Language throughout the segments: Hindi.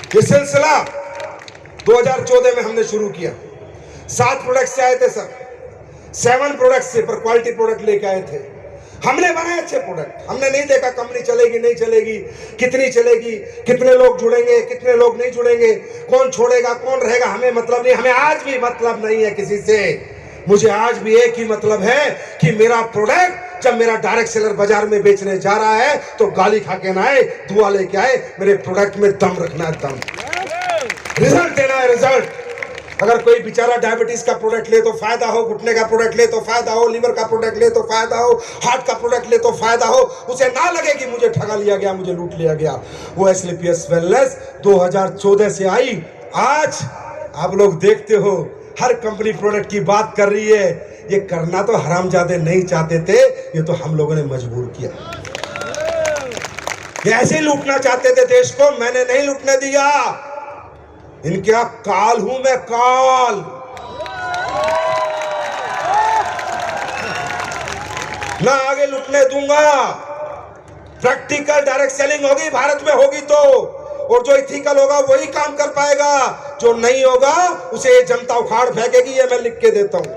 ये सिलसिला 2014 में हमने शुरू किया। 7 प्रोडक्ट से आए थे सर, 7 प्रोडक्ट से, पर क्वालिटी प्रोडक्ट लेके आए थे। हमने बनाए अच्छे प्रोडक्ट। हमने नहीं देखा कंपनी चलेगी नहीं चलेगी, कितनी चलेगी, कितने लोग जुड़ेंगे, कितने लोग नहीं जुड़ेंगे, कौन छोड़ेगा कौन रहेगा, हमें मतलब नहीं। हमें आज भी मतलब नहीं है किसी से। मुझे आज भी एक ही मतलब है कि मेरा प्रोडक्ट जब मेरा डायरेक्ट सेलर बाजार में बेचने जा रहा है तो गाली खा के ना आए, दुआ लेके आए। मेरे प्रोडक्ट में दम रखना है, दम, रिजल्ट देना है, रिजल्ट। अगर कोई बेचारा डायबिटीज का प्रोडक्ट ले तो फायदा हो, घुटने का प्रोडक्ट ले तो फायदा हो, लीवर का प्रोडक्ट ले तो फायदा हो, हार्ट का प्रोडक्ट ले तो फायदा हो, उसे ना लगे कि मुझे ठगा लिया गया, मुझे लूट लिया गया। वो एसलीपीएस वेलनेस 2014 से आई। आज आप लोग देखते हो हर कंपनी प्रोडक्ट की बात कर रही है। ये करना तो हरामजादे नहीं चाहते थे, ये तो हम लोगों ने मजबूर किया। ये ऐसे ही लूटना चाहते थे देश को, मैंने नहीं लूटने दिया। इनका काल हूं मैं, काल। ना आगे लुटने दूंगा। प्रैक्टिकल डायरेक्ट सेलिंग होगी, भारत में होगी तो, और जो इथिकल होगा वही काम कर पाएगा, जो नहीं होगा उसे ये जनता उखाड़ फेंकेगी। ये मैं लिख के देता हूं।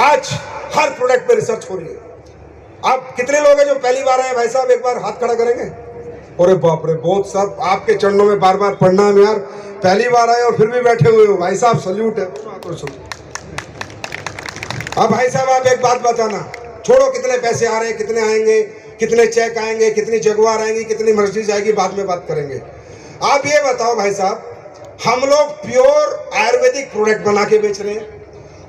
आज हर प्रोडक्ट पे रिसर्च हो रही है। आप कितने लोग हैं जो पहली बार आए? भाई साहब एक बार हाथ खड़ा करेंगे। अरे बाप रे, बहुत सब आपके चरणों में बार बार प्रणाम यार। पहली बार आए और फिर भी बैठे हुए हो, भाई साहब सल्यूट है। अब भाई साहब आप एक बात बताना, छोड़ो कितने पैसे आ रहे हैं, कितने आएंगे, कितने चेक आएंगे, कितनी जगुआर आएंगी, कितनी मर्सिडीज आएगी, बाद में बात करेंगे। आप ये बताओ भाई साहब, हम लोग प्योर आयुर्वेदिक प्रोडक्ट बना के बेच रहे हैं,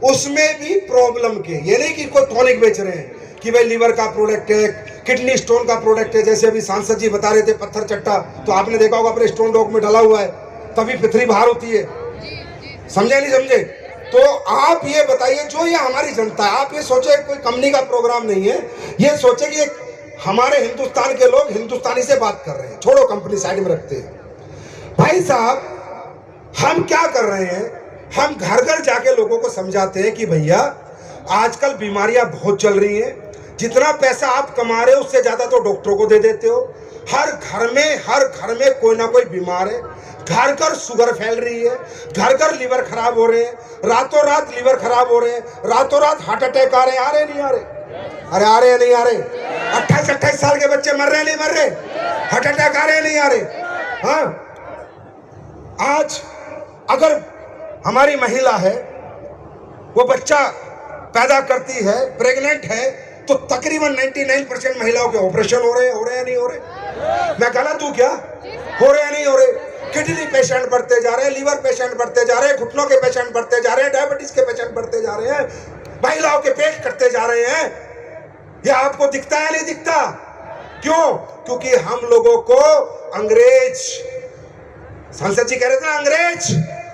उसमें भी प्रॉब्लम के। ये नहीं कि कोई टॉनिक बेच रहे हैं कि भाई लीवर का प्रोडक्ट है, किडनी स्टोन का प्रोडक्ट है। जैसे अभी सांसद जी बता रहे थे पत्थर चट्टा, तो आपने देखा होगा अपने स्टोन डॉग में डाला हुआ है, तभी पथरी बाहर होती है। समझे नहीं समझे? तो आप ये बताइए, जो ये हमारी जनता है, आप ये सोचे कोई कंपनी का प्रोग्राम नहीं है, ये सोचे कि हमारे हिंदुस्तान के लोग हिंदुस्तानी से बात कर रहे हैं। छोड़ो कंपनी साइड में रखते हैं। भाई साहब हम क्या कर रहे हैं, हम घर घर जाके लोगों को समझाते हैं कि भैया आजकल बीमारियां बहुत चल रही हैं। जितना पैसा आप कमा रहे हो उससे ज्यादा तो डॉक्टरों को दे देते हो। हर घर में कोई ना कोई बीमार है। घर घर शुगर फैल रही है, घर घर लीवर खराब हो रहे हैं, रातों रात लीवर खराब हो रहे हैं, रातों रात हार्ट अटैक आ रहे हैं। आ रहे नहीं आ रहे? अरे आ रहे हैं नहीं आ रहे? 28-28 साल के बच्चे मर रहे हैं नहीं मर रहे? हार्ट अटैक आ रहे हैं नहीं आ रहे? हाँ, आज अगर हमारी महिला है, वो बच्चा पैदा करती है, प्रेग्नेंट है, तो तकरीबन 99% महिलाओं के ऑपरेशन हो रहे हैं नहीं हो रहे? मैं गलत हूं क्या? हो रहे हैं नहीं हो रहे? किडनी पेशेंट बढ़ते जा रहे हैं, लीवर पेशेंट बढ़ते जा रहे हैं, घुटनों के पेशेंट बढ़ते जा रहे हैं, डायबिटीज के पेशेंट बढ़ते जा रहे हैं, महिलाओं के पेट कटते जा रहे हैं। ये आपको दिखता है नहीं दिखता? क्यों? क्योंकि हम लोगों को अंग्रेज, सांसद जी कह रहे थे ना,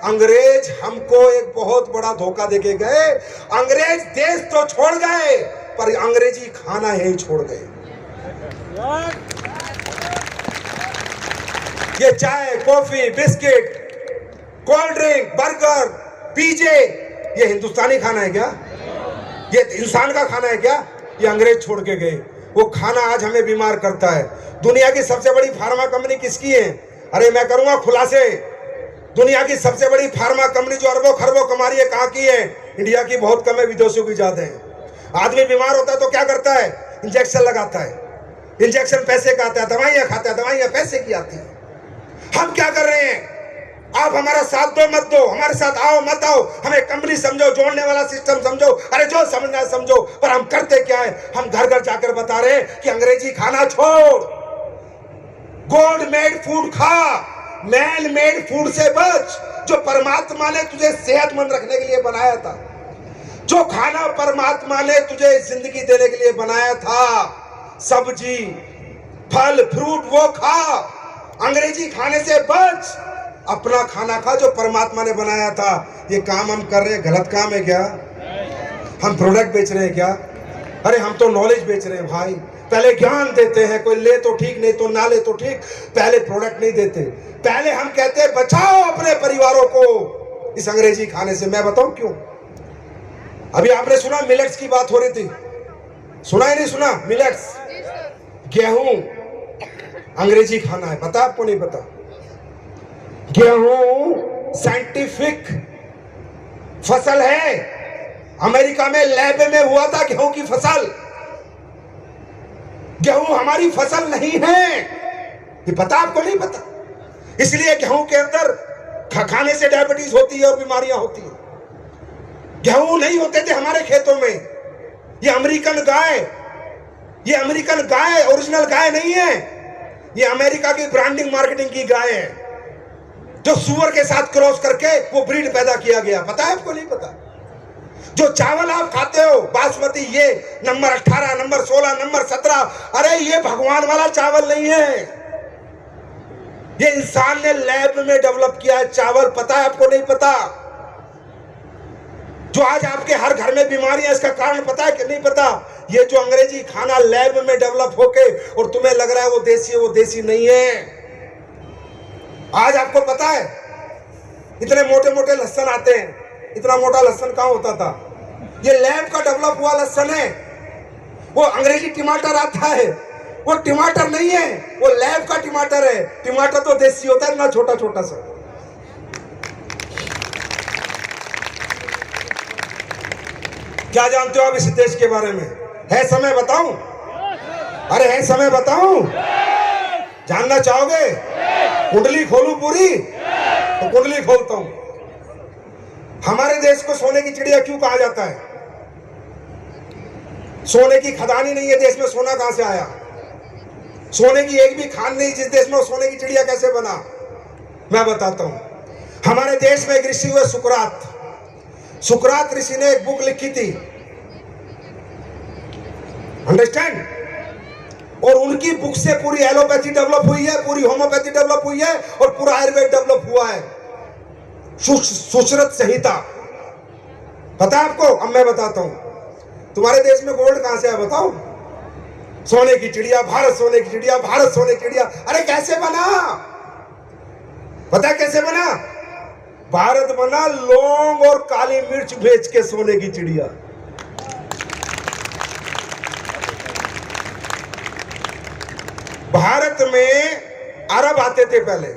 अंग्रेज हमको एक बहुत बड़ा धोखा देके गए। अंग्रेज देश तो छोड़ गए, पर अंग्रेजी खाना यही छोड़ गए। ये चाय, coffee, biscuit, cold drink, burger, pizza, ये हिंदुस्तानी खाना है क्या? ये इंसान का खाना है क्या? ये अंग्रेज छोड़ के गए। वो खाना आज हमें बीमार करता है। दुनिया की सबसे बड़ी फार्मा कंपनी किसकी है? अरे मैं करूंगा खुलासे। दुनिया की सबसे बड़ी फार्मा कंपनी जो अरबों खरबों कमा रही है, कहाँ की है? इंडिया की बहुत कम है, विदेशों की ज्यादा है। आदमी बीमार होता है तो क्या करता है? इंजेक्शन लगाता है। इंजेक्शन पैसे का आता है, दवाइयां खाता है, दवाइयां पैसे की आती है। हम क्या कर रहे हैं? आप हमारा साथ दो मत दो, हमारे साथ आओ मत आओ, हमें कंपनी समझो, जोड़ने वाला सिस्टम समझो, अरे जो समझना है समझो, पर हम करते क्या है? हम घर घर जाकर बता रहे हैं कि अंग्रेजी खाना छोड़, गॉड मेड फूड खा, मैन मेड फूड से बच। जो परमात्मा ने तुझे सेहतमंद रखने के लिए बनाया था, जो खाना परमात्मा ने तुझे जिंदगी देने के लिए बनाया था, सब्जी, फल, फ्रूट, वो खा। अंग्रेजी खाने से बच, अपना खाना खा जो परमात्मा ने बनाया था। ये काम हम कर रहे हैं, गलत काम है क्या? हम प्रोडक्ट बेच रहे हैं क्या? अरे हम तो नॉलेज बेच रहे हैं भाई। पहले ज्ञान देते हैं, कोई ले तो ठीक, नहीं तो ना ले तो ठीक। पहले प्रोडक्ट नहीं देते, पहले हम कहते हैं बचाओ अपने परिवारों को इस अंग्रेजी खाने से। मैं बताऊं क्यों? अभी आपने सुना मिलेट्स की बात हो रही थी, सुना ही नहीं सुना? मिलेट्स, गेहूं, अंग्रेजी खाना है, पता आपको नहीं पता? गेहूं साइंटिफिक फसल है। अमेरिका में लैब में हुआ था गेहूं की फसल। गेहूं हमारी फसल नहीं है, ये पता आपको नहीं पता? इसलिए गेहूं के अंदर खाने से डायबिटीज होती है और बीमारियां होती है। गेहूं नहीं होते थे हमारे खेतों में। ये अमेरिकन गाय ओरिजिनल गाय नहीं है, ये अमेरिका की ब्रांडिंग मार्केटिंग की गाय है, जो सुअर के साथ क्रॉस करके वो ब्रीड पैदा किया गया। पता है आपको नहीं पता? जो चावल आप खाते हो बासमती, ये नंबर 18, नंबर 16, नंबर 17, अरे ये भगवान वाला चावल नहीं है, ये इंसान ने लैब में डेवलप किया है चावल। पता है आपको नहीं पता? जो आज आपके हर घर में बीमारियां, इसका कारण पता है कि नहीं पता? ये जो अंग्रेजी खाना लैब में डेवलप होके और तुम्हें लग रहा है वो देसी है, वो देसी नहीं है। आज आपको पता है इतने मोटे मोटे लहसुन आते हैं, इतना मोटा लहसुन कहां होता था? ये लैब का डेवलप हुआ लहसुन है। वो अंग्रेजी टमाटर आता है, वो टमाटर नहीं है, वो लैब का टमाटर है। टमाटर तो देसी होता है, इतना छोटा छोटा सा। क्या जानते हो आप इस देश के बारे में? है समय बताऊं? अरे है समय बताऊं? जानना चाहोगे? कुंडली खोलूं पूरी? तो कुंडली खोलता हूं। हमारे देश को सोने की चिड़िया क्यों कहा जाता है? सोने की खदानी नहीं है देश में, सोना कहां से आया? सोने की एक भी खान नहीं जिस देश में, सोने की चिड़िया कैसे बना? मैं बताता हूं। हमारे देश में एक ऋषि हुए सुकरात। सुकरात ऋषि ने एक बुक लिखी थी, अंडरस्टैंड? और उनकी बुक से पूरी एलोपैथी डेवलप हुई है, पूरी होम्योपैथी डेवलप हुई है और पूरा आयुर्वेद डेवलप हुआ है। सुश्रुत संहिता, पता है आपको? अब मैं बताता हूं। तुम्हारे देश में गोल्ड कहां से है बताओ? सोने की चिड़िया, भारत सोने की चिड़िया, भारत सोने की चिड़िया। अरे कैसे बना? पता है कैसे बना? भारत बना लौंग और काली मिर्च बेच के सोने की चिड़िया। भारत में अरब आते थे पहले,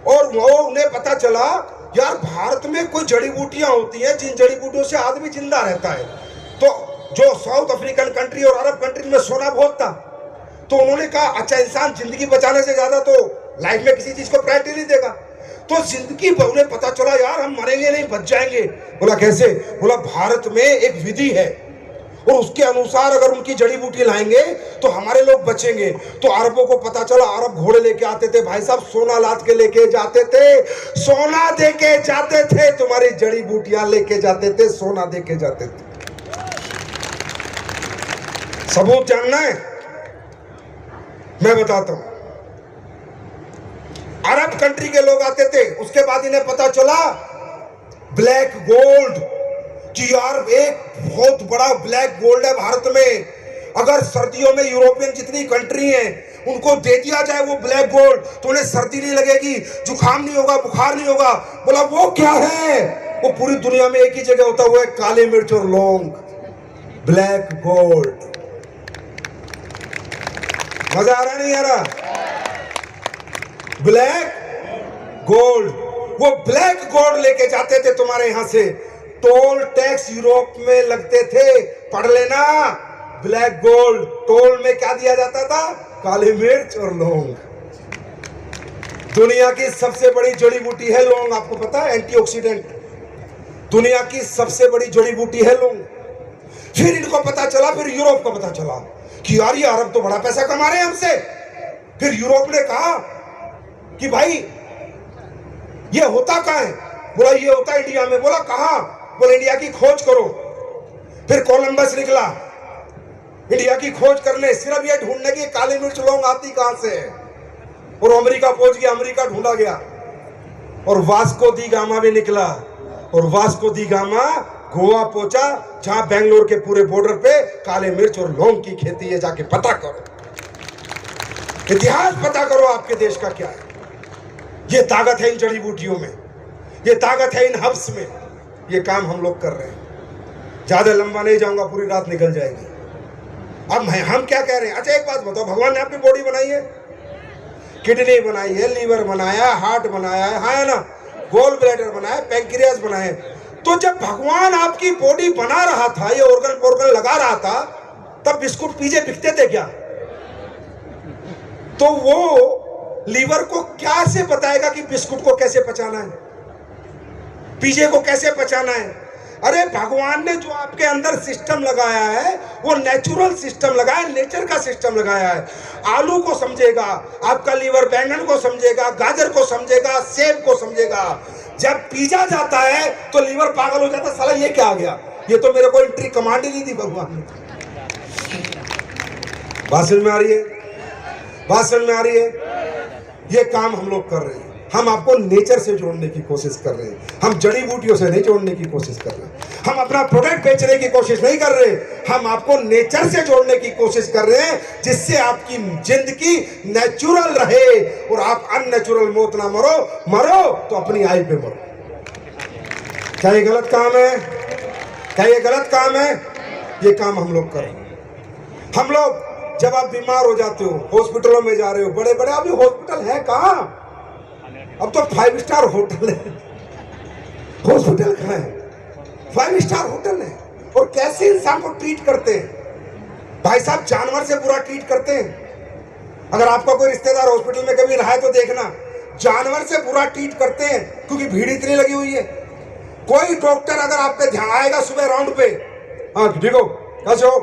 और वो उन्हें पता चला यार भारत में कोई जड़ी बूटियां होती हैं जिन जड़ी बूटियों से आदमी जिंदा रहता है। तो जो साउथ अफ्रीकन कंट्री और अरब कंट्री में सोना बहुत था, तो उन्होंने कहा अच्छा इंसान जिंदगी बचाने से ज्यादा तो लाइफ में किसी चीज को प्रायोरिटी नहीं देगा। तो जिंदगी उन्हें पता चला यार हम मरेंगे नहीं, बच जाएंगे। बोला कैसे? बोला भारत में एक विधि है और उसके अनुसार अगर उनकी जड़ी बूटी लाएंगे तो हमारे लोग बचेंगे। तो अरबों को पता चला, अरब घोड़े लेके आते थे भाई साहब, सोना लाद के लेके जाते थे, सोना दे के जाते थे, तुम्हारी जड़ी बूटियां लेके जाते थे, सोना दे के जाते थे। सबूत जानना है? मैं बताता हूं। अरब कंट्री के लोग आते थे, उसके बाद इन्हें पता चला ब्लैक गोल्ड कि यार एक बहुत बड़ा ब्लैक गोल्ड है भारत में। अगर सर्दियों में यूरोपियन जितनी कंट्री हैं उनको दे दिया जाए वो ब्लैक गोल्ड तो उन्हें सर्दी नहीं लगेगी, जुकाम नहीं होगा, बुखार नहीं होगा। बोला वो क्या है? वो पूरी दुनिया में एक ही जगह होता हुआ है, काली मिर्च और लौंग, ब्लैक गोल्ड। मजा आ रहा नहीं आ रहा? ब्लैक गोल्ड, वो ब्लैक गोल्ड लेके जाते थे तुम्हारे यहां से। टोल टैक्स यूरोप में लगते थे, पढ़ लेना। ब्लैक गोल्ड, टोल में क्या दिया जाता था? काली मिर्च और लौंग। दुनिया की सबसे बड़ी जड़ी बूटी है लौंग, आपको पता है? एंटीऑक्सीडेंट, दुनिया की सबसे बड़ी जड़ी बूटी है लौंग। फिर इनको पता चला, फिर यूरोप को पता चला कि यार ये अरब तो बड़ा पैसा कमा रहे हैं हमसे। फिर यूरोप ने कहा कि भाई ये होता कहां है? बोला ये होता है इंडिया में। बोला कहां? बोला इंडिया की खोज करो। फिर कोलंबस निकला इंडिया की खोज करने, सिर्फ ये ढूंढने की काली मिर्च लौंग आती कहां से है। और अमेरिका पहुंच गया, अमेरिका ढूंढा गया और वास्को दी गामा भी निकला। और वास्को दी गामा गोवा पहुंचा, जहां बेंगलोर के पूरे बॉर्डर पे काले मिर्च और लौंग की खेती है। जाके पता करो, इतिहास पता करो आपके देश का क्या है। ये ताकत है इन जड़ी बूटियों में, ये ताकत है इन हब्स में। ये काम हम लोग कर रहे हैं। ज्यादा लंबा नहीं जाऊंगा, पूरी रात निकल जाएगी। अब हम क्या कह रहे हैं? अच्छा एक बात बताओ, भगवान ने आपकी बॉडी बनाई है, किडनी बनाई है, लीवर बनाया, हार्ट बनाया है ना, गोल ब्लैडर बनाया, पैंक्रियास बनाए। तो जब भगवान आपकी बॉडी बना रहा था, ये ऑर्गन लगा रहा था, तब बिस्कुट पिज़्ज़ा बिकते थे क्या? तो वो लीवर को क्या से बताएगा कि बिस्कुट को कैसे पचाना है, पिज़्ज़ा को कैसे पचाना है? अरे भगवान ने जो आपके अंदर सिस्टम लगाया है वो नेचुरल सिस्टम लगाया है, नेचर का सिस्टम लगाया है। आलू को समझेगा, आपका लीवर बैंगन को समझेगा, गाजर को समझेगा, सेब को समझेगा। जब पिज़्ज़ा जाता है तो लीवर पागल हो जाता है, साला ये क्या आ गया, ये तो मेरे को एंट्री कमांड ही नहीं दी भगवान ने। बात समझ में आ रही है? बात समझ में आ रही है? ये काम हम लोग कर रहे हैं। हम आपको नेचर से जोड़ने की कोशिश कर रहे हैं, हम जड़ी बूटियों से नहीं जोड़ने की कोशिश कर रहे हैं, हम अपना प्रोडक्ट बेचने की कोशिश नहीं कर रहे, हम आपको नेचर से जोड़ने की कोशिश कर रहे हैं, जिससे आपकी जिंदगी नेचुरल रहे और आप अननेचुरल मौत ना मरो तो अपनी आय पे मरो। क्या ये गलत काम है? क्या ये गलत काम है? ये काम हम लोग कर रहे हैं। हम लोग जब आप बीमार हो जाते हो, हॉस्पिटलों में जा रहे हो, बड़े बड़े अभी हॉस्पिटल है कहाँ, अब तो 5 स्टार होटल है, हॉस्पिटल कहाँ है, 5 स्टार होटल है। और कैसे इंसान को ट्रीट करते हैं भाई साहब, जानवर से बुरा ट्रीट करते हैं। अगर आपका कोई रिश्तेदार हॉस्पिटल में कभी रहा है तो देखना, जानवर से बुरा ट्रीट करते हैं, क्योंकि भीड़ इतनी लगी हुई है। कोई डॉक्टर अगर आप पे ध्यान आएगा सुबह राउंड पे, हाँ ठीक हो, कैसे हो,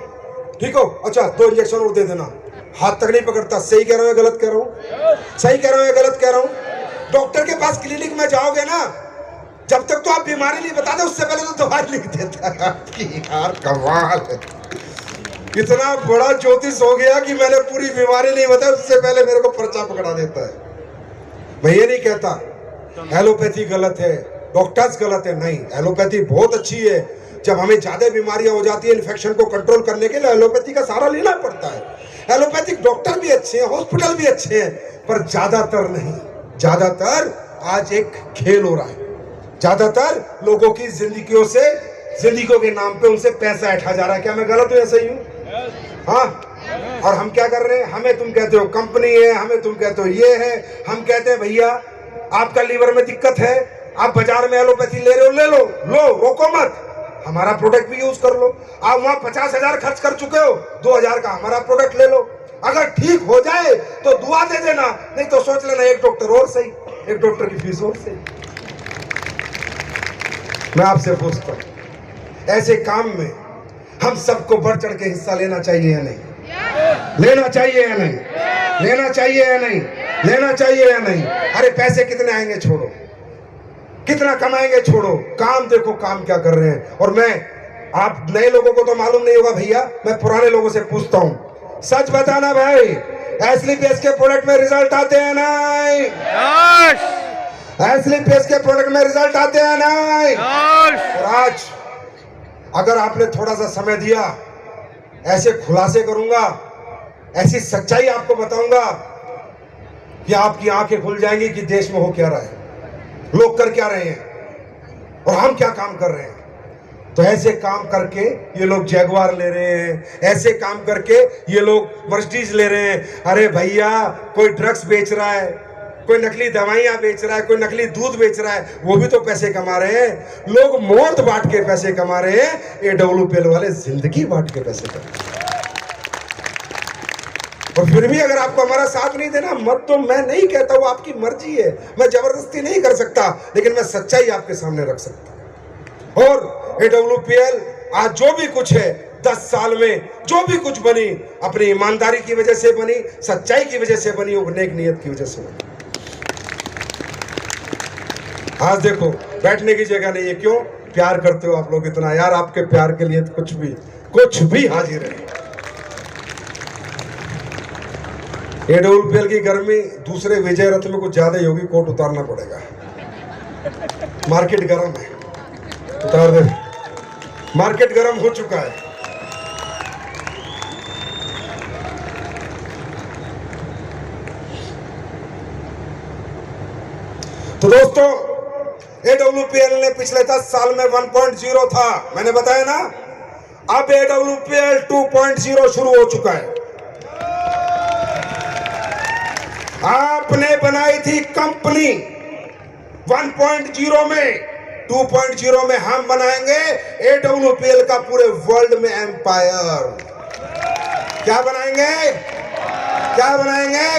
ठीक हो, अच्छा 2 इंजेक्शन और दे देना, हाथ तक नहीं पकड़ता। सही कह रहा हूँ, गलत कह रहा हूँ? सही कह रहा हूँ, गलत कह रहा हूँ? डॉक्टर के पास क्लिनिक में जाओगे ना, जब तक तो आप बीमारी नहीं बताते उससे पहले तो दवाई लिख देता है। यार कमाल है, इतना बड़ा ज्योतिष हो गया कि मैंने पूरी बीमारी नहीं बताई, उससे पहले मेरे को पर्चा पकड़ा देता है। मैं ये नहीं कहता एलोपैथी गलत है, डॉक्टर्स गलत है, नहीं, एलोपैथी बहुत अच्छी है। जब हमें ज्यादा बीमारियां हो जाती है, इन्फेक्शन को कंट्रोल करने के लिए एलोपैथी का सहारा लेना पड़ता है। एलोपैथिक डॉक्टर भी अच्छे हैं, हॉस्पिटल भी अच्छे हैं, पर ज्यादातर नहीं। ज्यादातर आज एक खेल हो रहा है, ज्यादातर लोगों की जिंदगियों के नाम पे उनसे पैसा ऐंठा जा रहा है। क्या मैं गलत हूं या सही हूं? हाँ। और हम क्या कर रहे हैं, हमें तुम कहते हो कंपनी है, हमें तुम कहते हो ये है, हम कहते हैं भैया आपका लीवर में दिक्कत है, आप बाजार में एलोपैथी ले रहे हो, ले लो, रोको मत, हमारा प्रोडक्ट भी यूज कर लो। आप वहां 50,000 खर्च कर चुके हो, 2,000 का हमारा प्रोडक्ट ले लो, अगर ठीक हो जाए तो दुआ दे देना, नहीं तो सोच लेना एक डॉक्टर और सही, एक डॉक्टर की फीस और सही। मैं आपसे पूछता हूं, ऐसे काम में हम सबको बढ़ चढ़ के हिस्सा लेना चाहिए या नहीं? लेना चाहिए या नहीं? लेना चाहिए या नहीं? लेना चाहिए या नहीं? अरे पैसे कितने आएंगे छोड़ो, कितना कमाएंगे छोड़ो, काम देखो काम क्या कर रहे हैं। और मैं, आप नए लोगों को तो मालूम नहीं होगा भैया, मैं पुराने लोगों से पूछता हूं, सच बताना भाई, एस्लीपीएस के प्रोडक्ट में रिजल्ट आते हैं नहीं? एस्लीपीएस के प्रोडक्ट में रिजल्ट आते हैं नहीं? और आज अगर आपने थोड़ा सा समय दिया, ऐसे खुलासे करूंगा, ऐसी सच्चाई आपको बताऊंगा कि आपकी आंखें खुल जाएंगी कि देश में हो क्या रहा है, लोग कर क्या रहे हैं और हम क्या काम कर रहे हैं। तो ऐसे काम करके ये लोग जैगवार ले रहे हैं, ऐसे काम करके ये लोग मर्सिडीज ले रहे हैं। अरे भैया, कोई ड्रग्स बेच रहा है, कोई नकली दवाइयां बेच रहा है, कोई नकली दूध बेच रहा है, वो भी तो पैसे कमा रहे हैं। लोग मौत बांट के पैसे कमा रहे हैं, AWPL वाले जिंदगी बांट के पैसे कमा रहे हैं। और फिर भी अगर आपको हमारा साथ नहीं देना मत, तो मैं नहीं कहता, वो आपकी मर्जी है, मैं जबरदस्ती नहीं कर सकता, लेकिन मैं सच्चाई आपके सामने रख सकता हूं। और AWPL आज जो भी कुछ है, 10 साल में जो भी कुछ बनी, अपनी ईमानदारी की वजह से बनी, सच्चाई की वजह से बनी, और नेक नियत की वजह से बनी। आज देखो बैठने की जगह नहीं है, क्यों? प्यार करते हो आप लोग इतना, यार आपके प्यार के लिए कुछ भी हाजिर है। AWPL की गर्मी दूसरे विजय रथ में कुछ ज्यादा ही होगी, कोट उतारना पड़ेगा, मार्केट गर्म है, उतार दे, मार्केट गर्म हो चुका है। तो दोस्तों, AWPL ने पिछले 10 साल में 1.0 था, मैंने बताया ना, अब AWPL 2.0 शुरू हो चुका है। आप आपने बनाई थी कंपनी 1.0 में, 2.0 में हम बनाएंगे AWPL का पूरे वर्ल्ड में एम्पायर। क्या बनाएंगे? क्या बनाएंगे?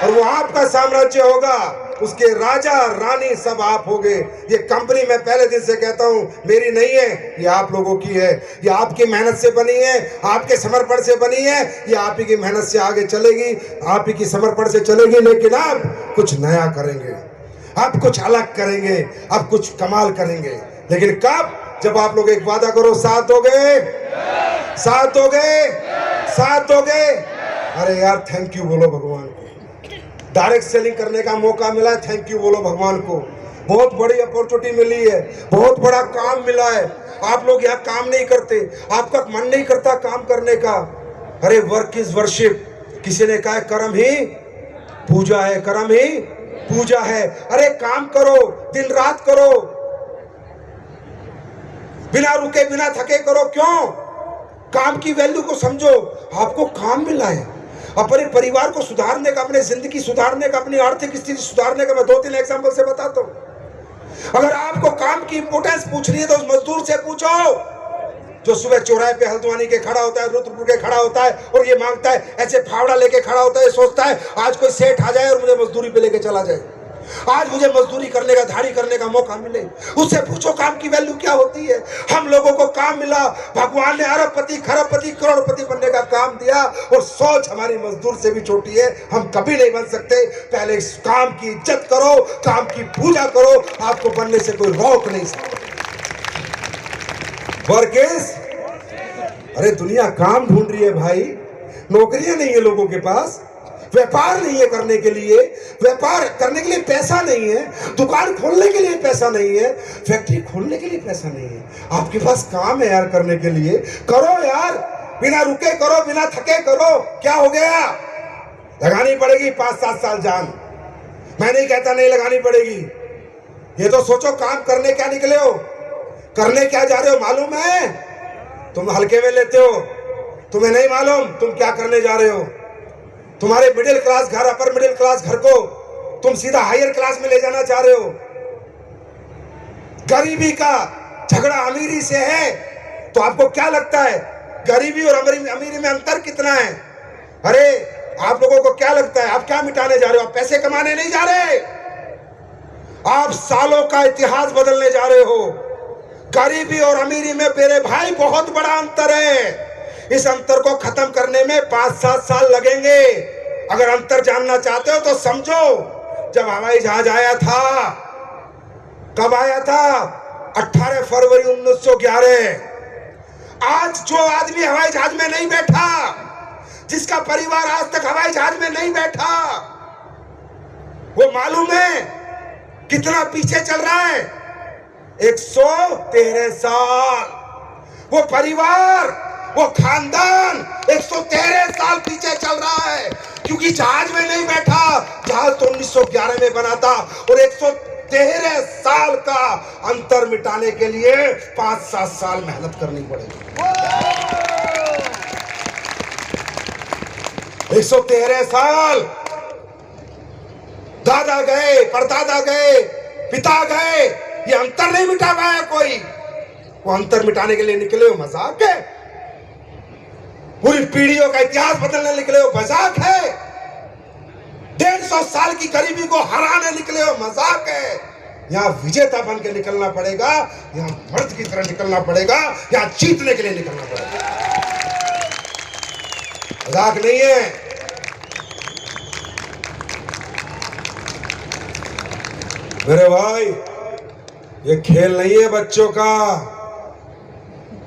और वो आपका साम्राज्य होगा, उसके राजा रानी सब आप होगे। ये कंपनी मैं पहले दिन से कहता हूं मेरी नहीं है, ये आप लोगों की है। ये आपकी मेहनत से बनी है, आपके समर्पण से बनी है। ये आप ही की मेहनत से आगे चलेगी, आप ही की समर्पण से चलेगी। लेकिन आप कुछ नया करेंगे, आप कुछ अलग करेंगे, आप कुछ कमाल करेंगे। लेकिन कब? जब आप लोग एक वादा करो, साथ दोगे, साथ दोगे, साथ दोगे। अरे यार थैंक यू बोलो भगवान को, डायरेक्ट सेलिंग करने का मौका मिला है, थैंक यू बोलो भगवान को। बहुत बड़ी अपॉर्चुनिटी मिली है, बहुत बड़ा काम मिला है। आप लोग यहाँ काम नहीं करते, आपका मन नहीं करता काम करने का। अरे वर्क इज वर्शिप, किसी ने कहा कर्म ही पूजा है, कर्म ही पूजा है। अरे काम करो, दिन रात करो, बिना रुके बिना थके करो। क्यों? काम की वैल्यू को समझो। आपको काम मिला है, अपने परिवार को सुधारने का, अपने जिंदगी सुधारने का, अपनी आर्थिक स्थिति सुधारने का। मैं 2-3 एग्जांपल से बताता हूं। अगर आपको काम की इंपोर्टेंस पूछनी है तो उस मजदूर से पूछो जो सुबह चौराहे पे हल्द्वानी के खड़ा होता है, रुद्रपुर के खड़ा होता है और ये मांगता है, ऐसे फावड़ा लेके खड़ा होता है, सोचता है आज कोई सेठ आ जाए और मुझे मजदूरी पे लेके चला जाए, आज मुझे मजदूरी करने का, धाड़ी करने का मौका मिले। उससे पूछो काम की वैल्यू क्या होती है। हम लोगों को काम मिला, भगवान ने अरबपति, खरबपति, करोड़पति बनने का काम दिया और सोच हमारी मजदूर से भी छोटी है। हम कभी नहीं बन सकते। पहले इस काम की इज्जत करो, काम की पूजा करो, आपको बनने से कोई रोक नहीं सकता। वर्क इज, अरे दुनिया काम ढूंढ रही है भाई, नौकरियां नहीं है लोगों के पास, व्यापार नहीं है करने के लिए, व्यापार करने के लिए पैसा नहीं है, दुकान खोलने के लिए पैसा नहीं है, फैक्ट्री खोलने के लिए पैसा नहीं है। आपके पास काम है यार करने के लिए, करो यार, बिना रुके करो, बिना थके करो। क्या हो गया? लगानी पड़ेगी 5-7 साल जान। मैं नहीं कहता नहीं लगानी पड़ेगी। ये तो सोचो काम करने क्या निकले हो, करने क्या जा रहे हो मालूम है? तुम हल्के में लेते हो, तुम्हें नहीं मालूम तुम क्या करने जा रहे हो। तुम्हारे मिडिल क्लास घर, अपर मिडिल क्लास घर को तुम सीधा हायर क्लास में ले जाना चाह रहे हो। गरीबी का झगड़ा अमीरी से है तो आपको क्या लगता है गरीबी और अमीरी में अंतर कितना है? अरे आप लोगों को क्या लगता है आप क्या मिटाने जा रहे हो? आप पैसे कमाने नहीं जा रहे, आप सालों का इतिहास बदलने जा रहे हो। गरीबी और अमीरी में मेरे भाई बहुत बड़ा अंतर है। इस अंतर को खत्म करने में 5-7 साल लगेंगे। अगर अंतर जानना चाहते हो तो समझो, जब हवाई जहाज आया था, कब आया था? 18 फरवरी 1911। आज जो आदमी हवाई जहाज में नहीं बैठा, जिसका परिवार आज तक हवाई जहाज में नहीं बैठा, वो मालूम है कितना पीछे चल रहा है? 113 साल। वो परिवार, वो खानदान 113 साल पीछे चल रहा है, क्योंकि जहाज में नहीं बैठा। जहाज तो 1911 में बना था और 113 साल का अंतर मिटाने के लिए 5-7 साल मेहनत करनी पड़ेगी। 113 साल। दादा गए, परदादा गए, पिता गए, ये अंतर नहीं मिटा पाया कोई। वो अंतर मिटाने के लिए निकले हो, मजाक है? पूरी पीढ़ियों का इतिहास बदलने निकले हो, मजाक है? 150 साल की गरीबी को हराने निकले हो, मजाक है? यहाँ विजेता बन के निकलना पड़ेगा, यहाँ मर्द की तरह निकलना पड़ेगा, यहाँ जीतने के लिए निकलना पड़ेगा, मजाक नहीं है। मेरे भाई, ये खेल नहीं है बच्चों का,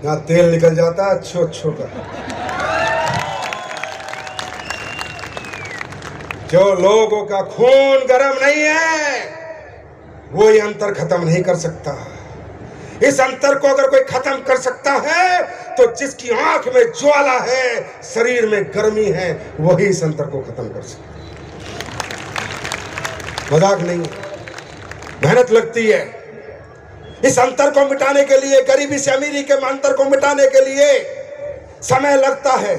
यहाँ तेल निकल जाता है अच्छों का। जो लोगों का खून गर्म नहीं है वो ये अंतर खत्म नहीं कर सकता। इस अंतर को अगर कोई खत्म कर सकता है तो जिसकी आंख में ज्वाला है, शरीर में गर्मी है, वही इस अंतर को खत्म कर सकता। मजाक नहीं, मेहनत लगती है इस अंतर को मिटाने के लिए। गरीबी से अमीरी के अंतर को मिटाने के लिए समय लगता है,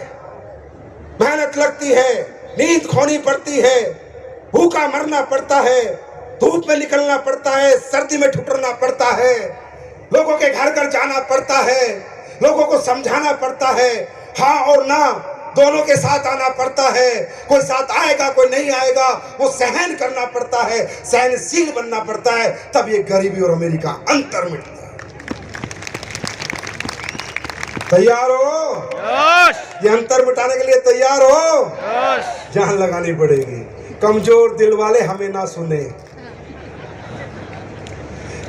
मेहनत लगती है, नींद खोनी पड़ती है, भूखा मरना पड़ता है, धूप में निकलना पड़ता है, सर्दी में ठुकरना पड़ता है, लोगों के घर घर जाना पड़ता है, लोगों को समझाना पड़ता है, हाँ और ना दोनों के साथ आना पड़ता है, कोई साथ आएगा कोई नहीं आएगा, वो सहन करना पड़ता है, सहनशील बनना पड़ता है, तब ये गरीबी और अमीरी का अंतर मिटता है। तैयार हो? ये अंतर मिटाने के लिए तैयार हो? जान लगानी पड़ेगी। कमजोर दिल वाले हमें ना सुने,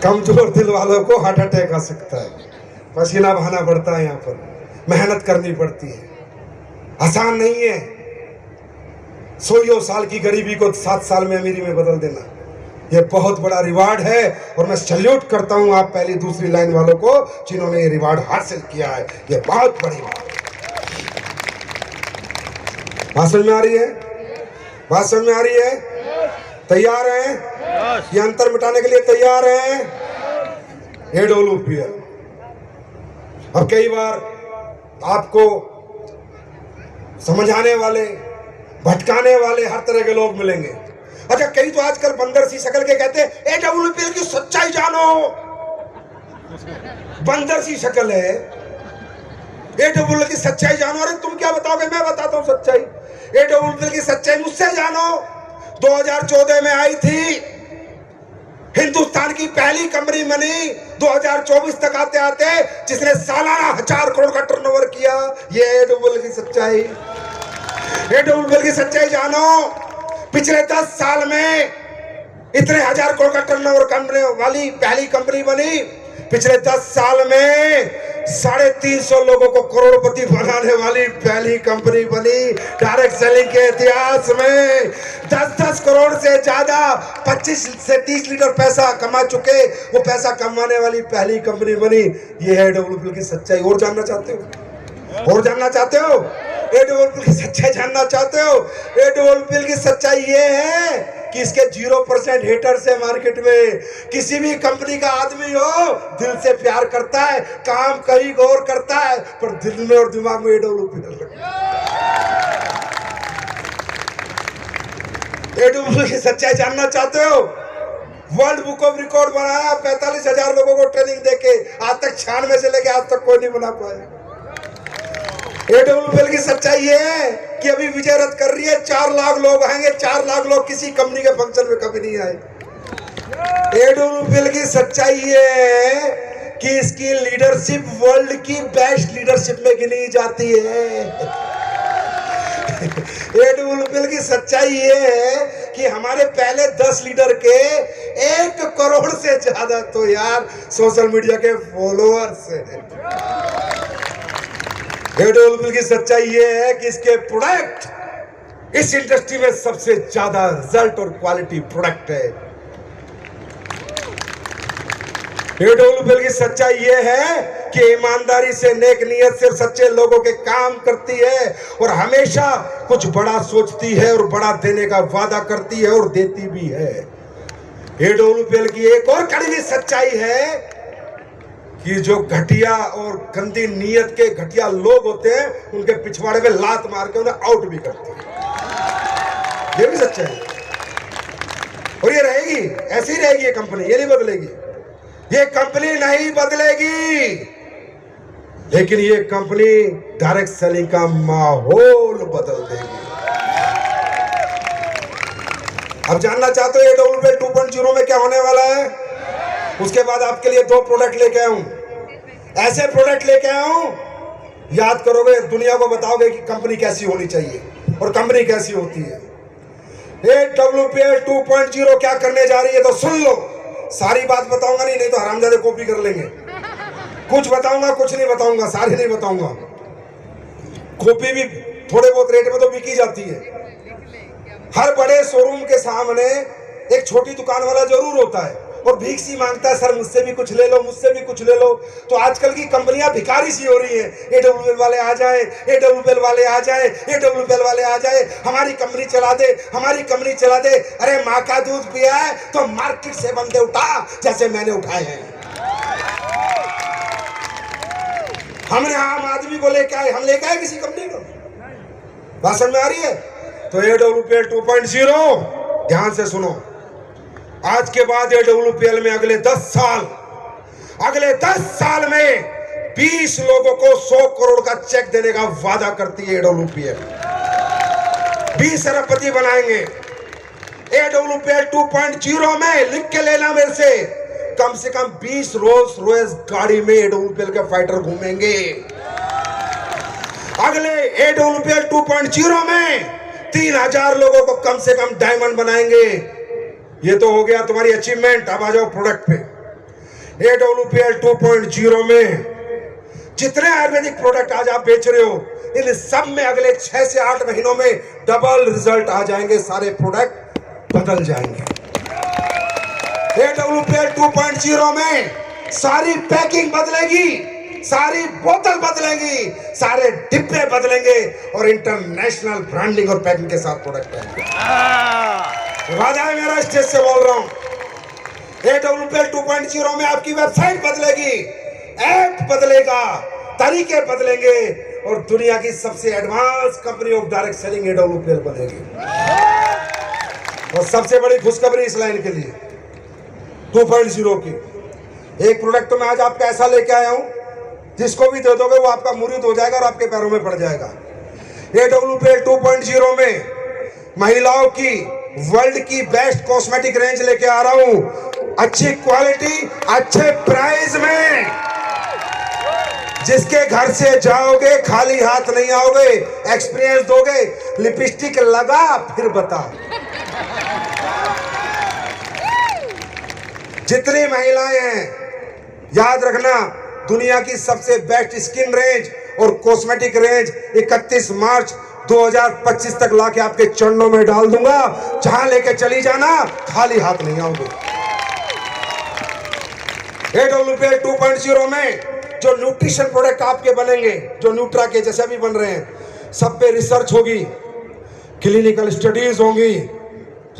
कमजोर दिल वालों को हार्ट अटैक आ सकता है, पसीना बहाना पड़ता है, यहाँ पर मेहनत करनी पड़ती है, आसान नहीं है। 100 साल की गरीबी को 7 साल में अमीरी में बदल देना, ये बहुत बड़ा रिवार्ड है। और मैं सैल्यूट करता हूं आप पहली दूसरी लाइन वालों को जिन्होंने ये रिवार्ड हासिल किया है, ये बहुत बड़ी बात। बात समझ में आ रही है? बात समझ में आ रही है? तैयार हैं? ये अंतर मिटाने के लिए तैयार हैं? AWPL। अब कई बार आपको समझाने वाले, भटकाने वाले हर तरह के लोग मिलेंगे। अच्छा, कई तो आजकल बंदर सी शक्ल के कहते हैं AWPL की सच्चाई जानो। बंदर सी शक्ल है, AWPL की सच्चाई जानो। अरे तुम क्या बताओगे, मैं बताता हूं सच्चाई। AWPL की सच्चाई मुझसे जानो। 2014 में आई थी, हिंदुस्तान की पहली कंपनी बनी, 2024 तक आते आते जिसने सालाना 1000 करोड़ का टर्नओवर किया, ये AWPL की सच्चाई। AWPL की सच्चाई जानो। पिछले 10 साल में इतने 1000 करोड़ का टर्नओवर करने वाली पहली कंपनी बनी। पिछले 10 साल में 350 लोगों को करोड़पति बनाने वाली पहली कंपनी बनी। डायरेक्ट सेलिंग के इतिहास में 10-10 करोड़ से ज्यादा 25 से 30 लीटर पैसा कमा चुके, वो पैसा कमाने वाली पहली कंपनी बनी। ये है AWPL की सच्चाई। और जानना चाहते हो? और जानना चाहते हो? AWPL की सच्चाई जानना चाहते हो? AWPL की सच्चाई ये है कि इसके 0% हेटर्स है मार्केट में। किसी भी कंपनी का आदमी हो, दिल से प्यार करता है, काम कहीं गौर करता है, पर दिल में और दिमाग में AWPL रखता है। AWPL की सच्चाई जानना चाहते हो? वर्ल्ड बुक ऑफ रिकॉर्ड बनाया 45,000 लोगों को ट्रेनिंग देके, आज तक 96 से लेके आज तक कोई नहीं बना पाया। AWPL की सच्चाई ये है कि अभी विजय रथ कर रही है, 4 लाख लोग आएंगे। 4 लाख लोग किसी कंपनी के फंक्शन में कभी नहीं आए। AWPL की सच्चाई ये है कि इसकी लीडरशिप वर्ल्ड की बेस्ट लीडरशिप में गिनी जाती है। AWPL की सच्चाई ये है कि हमारे पहले 10 लीडर के 1 करोड़ से ज्यादा तो यार सोशल मीडिया के फॉलोअर्स हैं। AWPL की सच्चाई ये है कि इसके प्रोडक्ट इस इंडस्ट्री में सबसे ज्यादा रिजल्ट और क्वालिटी प्रोडक्ट है। AWPL की सच्चाई ये है कि ईमानदारी से, नेक नियत से सच्चे लोगों के काम करती है और हमेशा कुछ बड़ा सोचती है और बड़ा देने का वादा करती है और देती भी है। AWPL की एक और कड़वी सच्चाई है कि जो घटिया और गंदी नीयत के घटिया लोग होते हैं, उनके पिछवाड़े में लात मार के उन्हें आउट भी करते हैं। ये भी सच्चाई है और ये रहेगी, ऐसी ही रहेगी ये कंपनी, ये नहीं बदलेगी। ये कंपनी नहीं बदलेगी, लेकिन ये कंपनी डायरेक्ट सेलिंग का माहौल बदल देगी। अब जानना चाहते हो AWPL 2.0 में क्या होने वाला है? उसके बाद आपके लिए 2 प्रोडक्ट लेके आया हूं। ऐसे प्रोडक्ट लेके आया हूं, याद करोगे, दुनिया को बताओगे कि कंपनी कैसी होनी चाहिए और कंपनी कैसी होती है। AWPL 2.0 क्या करने जा रही है तो सुन लो। सारी बात बताऊंगा नहीं तो हरामजादे कॉपी कर लेंगे। कुछ बताऊंगा, कुछ नहीं बताऊंगा, सारी नहीं बताऊंगा। कॉपी भी थोड़े बहुत रेट में तो बिकी जाती है। हर बड़े शोरूम के सामने एक छोटी दुकान वाला जरूर होता है और भीख सी मांगता है, सर मुझसे भी कुछ ले लो, मुझसे भी कुछ ले लो। तो आजकल की कंपनियां भिखारी सी हो रही हैं। AWPL वाले आ जाए, AWPL वाले आ जाए, AWPL वाले आ जाए, हमारी कंपनी चला दे, हमारी कंपनी चला दे। अरे माँ का दूध पिया है तो मार्केट से बंदे उठा जैसे मैंने उठाए हैं। हमने आम आदमी को लेके आए, हम लेके आए किसी कंपनी को। बात समझ में आ रही है? तो AWPL 2.0 ध्यान से सुनो, आज के बाद AWPL में अगले 10 साल में 20 लोगों को 100 करोड़ का चेक देने का वादा करती है AWPL। 20 अरबपति बनाएंगे। AWPL 2.0 में लिख के लेना मेरे से कम 20 रोल्स रॉयस गाड़ी में AWPL के फाइटर घूमेंगे। अगले AWPL 2.0 में 3000 लोगों को कम से कम डायमंड बनाएंगे। ये तो हो गया तुम्हारी अचीवमेंट। अब आ जाओ प्रोडक्ट पे। AWPL 2.0 में जितने आयुर्वेदिक प्रोडक्ट आज आप बेच रहे हो, इन सब में अगले 6 से 8 महीनों में डबल रिजल्ट आ जाएंगे। सारे प्रोडक्ट बदल जाएंगे। AWPL 2.0 में सारी पैकिंग बदलेगी, सारी बोतल बदलेंगी, सारे डिब्बे बदलेंगे और इंटरनेशनल ब्रांडिंग और पैकिंग के साथ प्रोडक्ट आएंगे। वादा है मेरा, स्टेज से बोल रहा हूं। AWPL 2.0 में आपकी वेबसाइट बदलेगी, ऐप बदलेगा, तरीके बदलेंगे और दुनिया की सबसे advance company of direct selling AWPL बनेगी। और सबसे बड़ी खुशखबरी इस लाइन के लिए 2.0 की एक प्रोडक्ट तो मैं आज आपका ऐसा लेके आया हूं, जिसको भी दे दोगे वो आपका मुरीद हो जाएगा और आपके पैरों में पड़ जाएगा। AWPL 2.0 में महिलाओं की वर्ल्ड की बेस्ट कॉस्मेटिक रेंज लेके आ रहा हूं, अच्छी क्वालिटी, अच्छे प्राइस में। जिसके घर से जाओगे खाली हाथ नहीं आओगे, एक्सपीरियंस दोगे। लिपस्टिक लगा फिर बता। जितनी महिलाएं हैं याद रखना, दुनिया की सबसे बेस्ट स्किन रेंज और कॉस्मेटिक रेंज 31 मार्च 2025 तक लाके आपके चरणों में डाल दूंगा। जहां लेके चली जाना, खाली हाथ नहीं आओगे। AWPL 2.0 में जो न्यूट्रिशन प्रोडक्ट आपके बनेंगे, जो न्यूट्रा के जैसे भी बन रहे हैं, सब पे रिसर्च होगी, क्लिनिकल स्टडीज होंगी,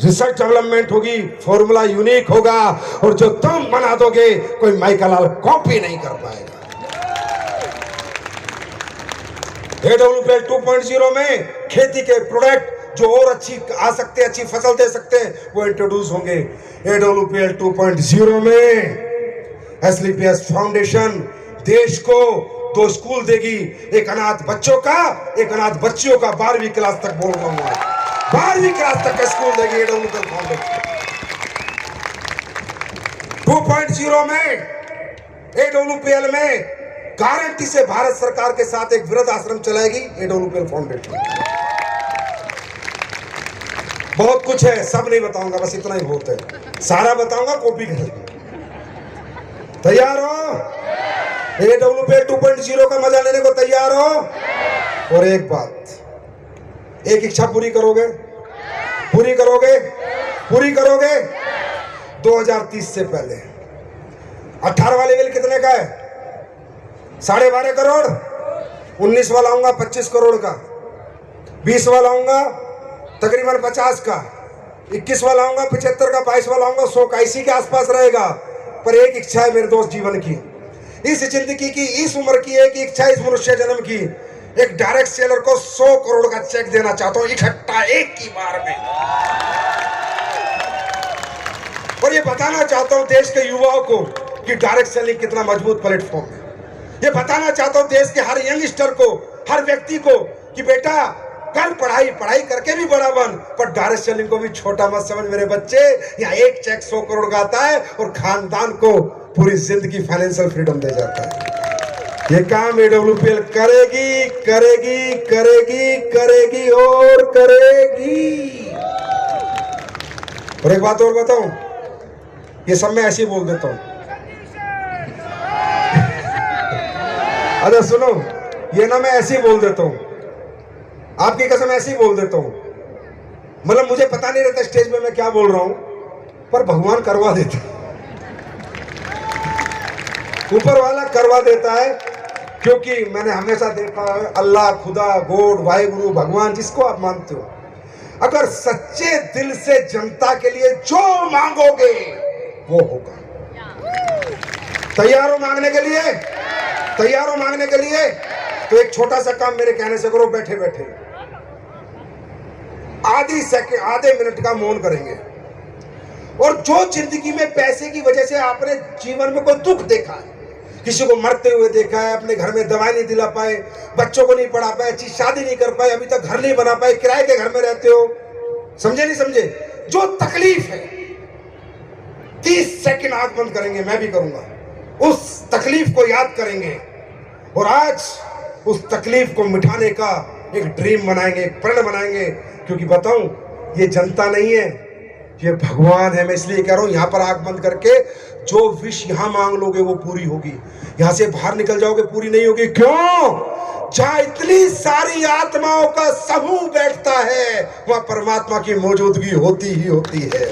रिसर्च डेवलपमेंट होगी, फॉर्मूला यूनिक होगा और जो तुम बना दोगे कोई माइकल लाल कॉपी नहीं कर पाएगा। AWPL 2.0 में खेती के प्रोडक्ट जो और अच्छी आ सकते, अच्छी फसल दे सकते हैं, वो इंट्रोड्यूस होंगे। AWPL 2.0 में SLPS फाउंडेशन देश को 2 स्कूल देगी, एक अनाथ बच्चों का, एक अनाथ बच्चियों का। 12वीं क्लास तक बोल रहा हूं, 12वीं क्लास तक का स्कूल देगी AWPL फाउंडेशन। 2.0 में AWPL में गारंटी से भारत सरकार के साथ एक वृद्ध आश्रम चलाएगी AWPL फाउंडेशन। बहुत कुछ है, सब नहीं बताऊंगा, बस इतना ही बहुत है। सारा बताऊंगा कॉपी कर। तैयार हो? AWPL 2.0 का मजा लेने को तैयार हो? और एक बात, एक इच्छा पूरी करोगे? पूरी करोगे? पूरी करोगे? 2030 से पहले 18 वाले बिल कितने का है? 12.5 करोड़। 19 वाला आऊंगा 25 करोड़ का। 20 वाला आऊंगा तकरीबन 50 का। 21 वाला आऊंगा 75 का। 22 वाला आऊंगा 100 का। इसी के आसपास रहेगा। पर एक इच्छा है मेरे दोस्त जीवन की, इस जिंदगी की, इस उम्र की एक इच्छा, इस मनुष्य जन्म की, एक डायरेक्ट सेलर को 100 करोड़ का चेक देना चाहता हूं इकट्ठा, एक की बार में। और ये बताना चाहता हूं देश के युवाओं को कि डायरेक्ट सेलिंग कितना मजबूत प्लेटफॉर्म है। ये बताना चाहता हूं देश के हर यंगस्टर को, हर व्यक्ति को कि बेटा कर पढ़ाई, पढ़ाई करके भी बड़ा बन, पर डायरेक्ट सेलिंग को भी छोटा मत समझ मेरे बच्चे। यहाँ एक चेक 100 करोड़ का आता है और खानदान को पूरी जिंदगी फाइनेंशियल फ्रीडम दे जाता है। ये काम AWPL करेगी, करेगी, करेगी, करेगी और करेगी। और एक बात और बताऊं, ये सब मैं ऐसे ही बोल देता हूं। अरे सुनो, ये ना मैं ऐसे ही बोल देता हूं, आपकी कसम ऐसे ही बोल देता हूं। मतलब मुझे पता नहीं रहता स्टेज में मैं क्या बोल रहा हूं, पर भगवान करवा देता है, ऊपर वाला करवा देता है। क्योंकि मैंने हमेशा देखा है, अल्लाह, खुदा, गॉड, वाहिगुरु, भगवान, जिसको आप मानते हो, अगर सच्चे दिल से जनता के लिए जो मांगोगे वो होगा। तैयार हो मांगने के लिए? तैयार हो मांगने के लिए? तो एक छोटा सा काम मेरे कहने से करो बैठे बैठे। आधे मिनट का मौन करेंगे। और जो जिंदगी में पैसे की वजह से आपने जीवन में कोई दुख देखा है, किसी को मरते हुए देखा है, अपने घर में दवाई नहीं दिला पाए, बच्चों को नहीं पढ़ा पाए, अच्छी शादी नहीं कर पाए, अभी तक घर नहीं बना पाए, किराए के घर में रहते हो, समझे नहीं समझे, जो तकलीफ है 30 सेकंड आंख बंद करेंगे, मैं भी करूंगा, उस तकलीफ को याद करेंगे और आज उस तकलीफ को मिटाने का एक ड्रीम बनाएंगे, एक प्रण बनाएंगे। क्योंकि बताऊं, ये जनता नहीं है, ये भगवान है। मैं इसलिए कह रहा हूं, यहां पर आंख बंद करके जो विश यहां मांग लोगे वो पूरी होगी। यहां से बाहर निकल जाओगे पूरी नहीं होगी। क्यों? जहां इतनी सारी आत्माओं का समूह बैठता है वहां परमात्मा की मौजूदगी होती ही होती है।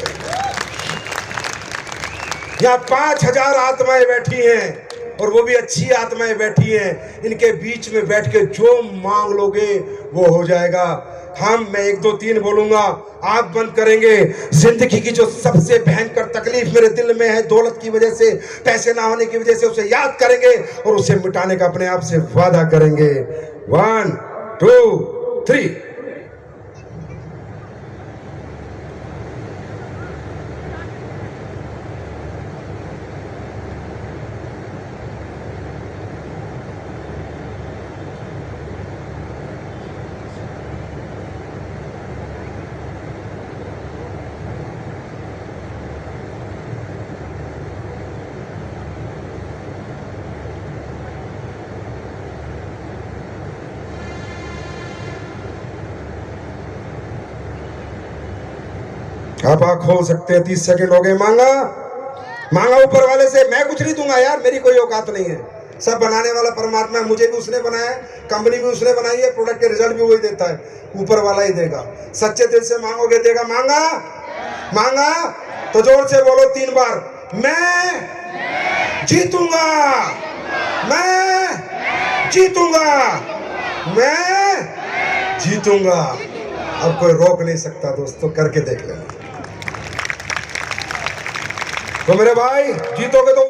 यहाँ 5000 आत्माएं बैठी हैं और वो भी अच्छी आत्माएं बैठी हैं। इनके बीच में बैठ के जो मांग लोगे वो हो जाएगा। मैं 1 2 3 बोलूंगा, आंख बंद करेंगे। जिंदगी की जो सबसे भयंकर तकलीफ मेरे दिल में है, दौलत की वजह से, पैसे ना होने की वजह से, उसे याद करेंगे और उसे मिटाने का अपने आप से वादा करेंगे। 1 2 3। आप आंख खोल सकते हैं। 30 सेकंड हो गए। मांगा ऊपर वाले से। मैं कुछ नहीं दूंगा यार, मेरी कोई औकात नहीं है। सब बनाने वाला परमात्मा है। मुझे भी उसने बनाया है, कंपनी भी उसने बनाई है, प्रोडक्ट के रिजल्ट भी वही देता है, ऊपर वाला ही देगा। सच्चे दिल से मांगोगे देगा। मांगा तो जोर से बोलो 3 बार, मैं जीतूंगा, मैं जीतूंगा, मैं जीतूंगा। अब कोई रोक नहीं सकता दोस्तों, करके देख लेना। तो मेरे भाई, जीतोगे तो